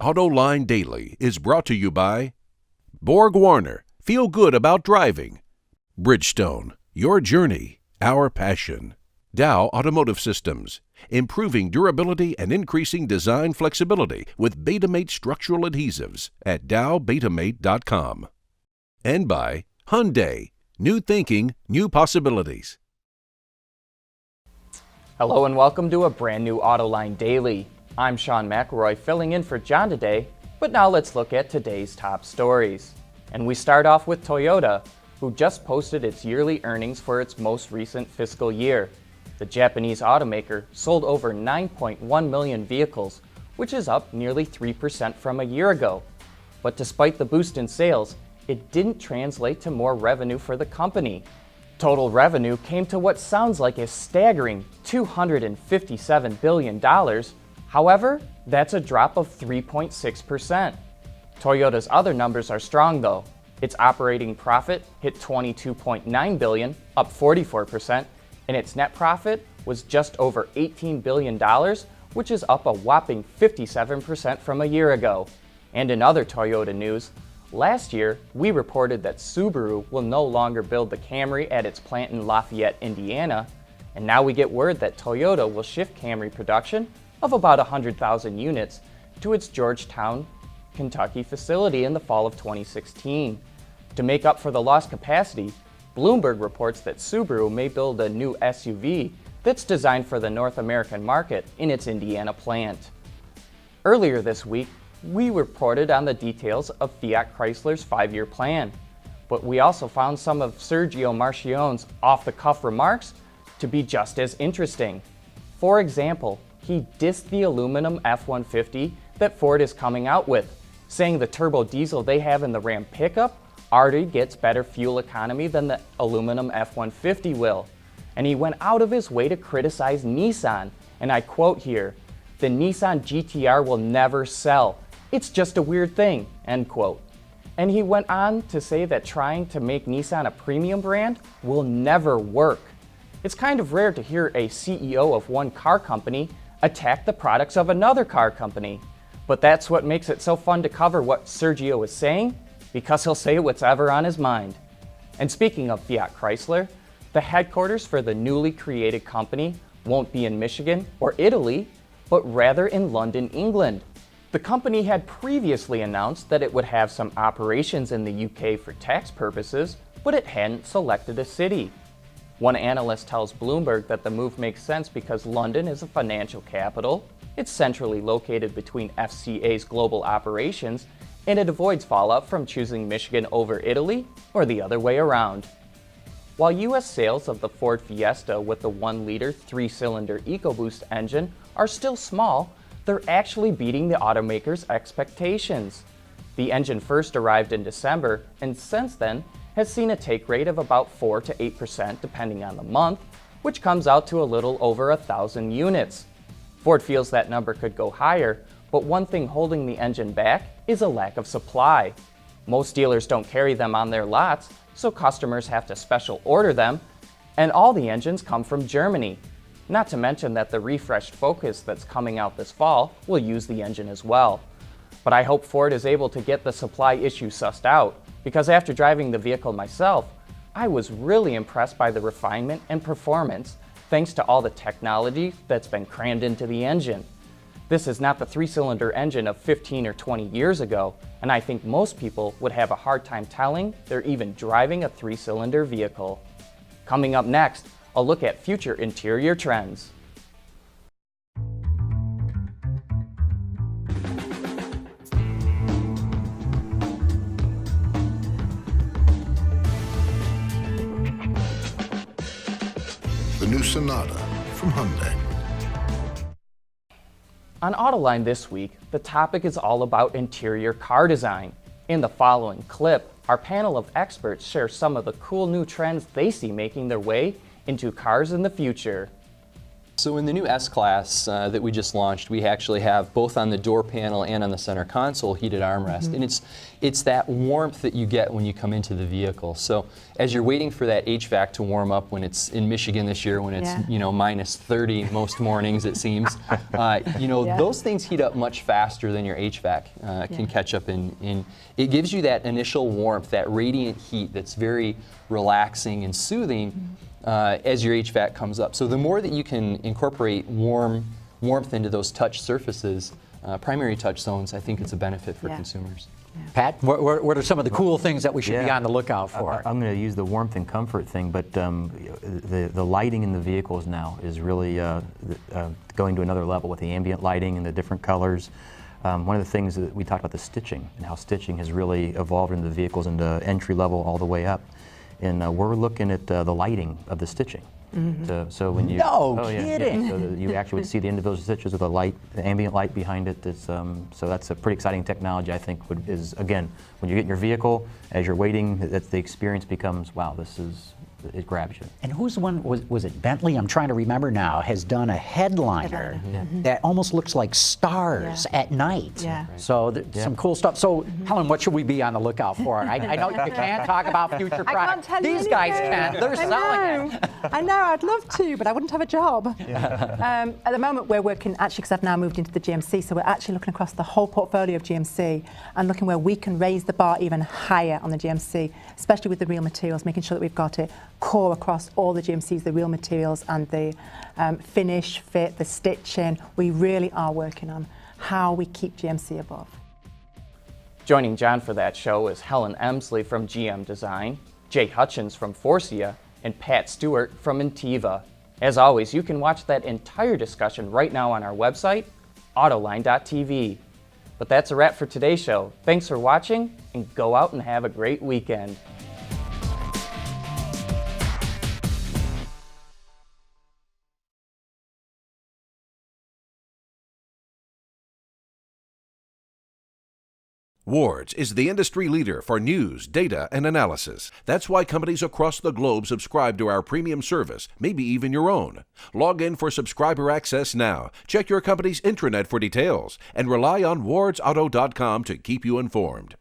Autoline Daily is brought to you by Borg Warner, feel good about driving. Bridgestone, your journey, our passion. Dow Automotive Systems, improving durability and increasing design flexibility with Betamate structural adhesives at dowbetamate.com. And by Hyundai, new thinking, new possibilities. Hello and welcome to a brand new Autoline Daily. I'm Sean McElroy filling in for John today, but now let's look at today's top stories. And we start off with Toyota, who just posted its yearly earnings for its most recent fiscal year. The Japanese automaker sold over 9.1 million vehicles, which is up nearly 3% from a year ago. But despite the boost in sales, it didn't translate to more revenue for the company. Total revenue came to what sounds like a staggering $257 billion. However, that's a drop of 3.6%. Toyota's other numbers are strong though. Its operating profit hit $22.9 billion, up 44%, and its net profit was just over $18 billion, which is up a whopping 57% from a year ago. And in other Toyota news, last year we reported that Subaru will no longer build the Camry at its plant in Lafayette, Indiana, and now we get word that Toyota will shift Camry production of about 100,000 units to its Georgetown, Kentucky facility in the fall of 2016. To make up for the lost capacity, Bloomberg reports that Subaru may build a new SUV that's designed for the North American market in its Indiana plant. Earlier this week, we reported on the details of Fiat Chrysler's 5-year plan, but we also found some of Sergio Marchionne's off-the-cuff remarks to be just as interesting. For example, he dissed the aluminum F-150 that Ford is coming out with, saying the turbo diesel they have in the Ram pickup already gets better fuel economy than the aluminum F-150 will. And he went out of his way to criticize Nissan, and I quote here, "The Nissan GTR will never sell. It's just a weird thing," end quote. And he went on to say that trying to make Nissan a premium brand will never work. It's kind of rare to hear a CEO of one car company attack the products of another car company. But that's what makes it so fun to cover what Sergio is saying, because he'll say what's ever on his mind. And speaking of Fiat Chrysler, the headquarters for the newly created company won't be in Michigan or Italy, but rather in London, England. The company had previously announced that it would have some operations in the UK for tax purposes, but it hadn't selected a city. One analyst tells Bloomberg that the move makes sense because London is a financial capital, it's centrally located between FCA's global operations, and it avoids fallout from choosing Michigan over Italy or the other way around. While US sales of the Ford Fiesta with the 1-liter 3-cylinder EcoBoost engine are still small, they're actually beating the automaker's expectations. The engine first arrived in December and since then has seen a take rate of about 4 to 8% depending on the month, which comes out to a little over 1,000 units. Ford feels that number could go higher, but one thing holding the engine back is a lack of supply. Most dealers don't carry them on their lots, so customers have to special order them, and all the engines come from Germany. Not to mention that the refreshed Focus that's coming out this fall will use the engine as well. But I hope Ford is able to get the supply issue sussed out, because after driving the vehicle myself, I was really impressed by the refinement and performance thanks to all the technology that's been crammed into the engine. This is not the 3-cylinder engine of 15 or 20 years ago, and I think most people would have a hard time telling they're even driving a 3-cylinder vehicle. Coming up next, a look at future interior trends. The new Sonata from Hyundai. On Autoline this week, the topic is all about interior car design. In the following clip, our panel of experts share some of the cool new trends they see making their way into cars in the future. So in the new S-Class that we just launched, we actually have both on the door panel and on the center console heated armrest. And it's that warmth that you get when you come into the vehicle. So as you're waiting for that HVAC to warm up when it's in Michigan this year, when it's minus 30 most mornings it seems, those things heat up much faster than your HVAC can catch up in. It gives you that initial warmth, that radiant heat that's very relaxing and soothing as your HVAC comes up. So the more that you can incorporate warmth into those touch surfaces, primary touch zones, I think it's a benefit for consumers. Pat, what are some of the cool things that we should be on the lookout for? I'm going to use the warmth and comfort thing, but the lighting in the vehicles now is really going to another level with the ambient lighting and the different colors. One of the things that we talked about, the stitching, and how stitching has really evolved in the vehicles into entry level all the way up. And we're looking at the lighting of the stitching. So when you kidding. So that you actually would see the individual stitches with the light, the ambient light behind it. So that's a pretty exciting technology. I think is again, when you get in your vehicle as you're waiting, that the experience becomes, wow, it grabs you. And who's the one, was it Bentley? I'm trying to remember now, has done a headliner that almost looks like stars at night. So some cool stuff. So Helen, what should we be on the lookout for? I know you can't talk about future products. These guys can. They're selling it. I know, I'd love to, but I wouldn't have a job. At the moment we're working, actually, because I've now moved into the GMC, so we're actually looking across the whole portfolio of GMC and looking where we can raise the bar even higher on the GMC, especially with the real materials, making sure that we've got it core across all the GMCs, the real materials and the finish, fit, the stitching. We really are working on how we keep GMC above. Joining John for that show is Helen Emsley from GM Design, Jay Hutchins from Forcia, and Pat Stewart from Intiva. As always, you can watch that entire discussion right now on our website, Autoline.tv. But that's a wrap for today's show. Thanks for watching, and go out and have a great weekend. Wards is the industry leader for news, data, and analysis. That's why companies across the globe subscribe to our premium service, maybe even your own. Log in for subscriber access now. Check your company's intranet for details, and rely on wardsauto.com to keep you informed.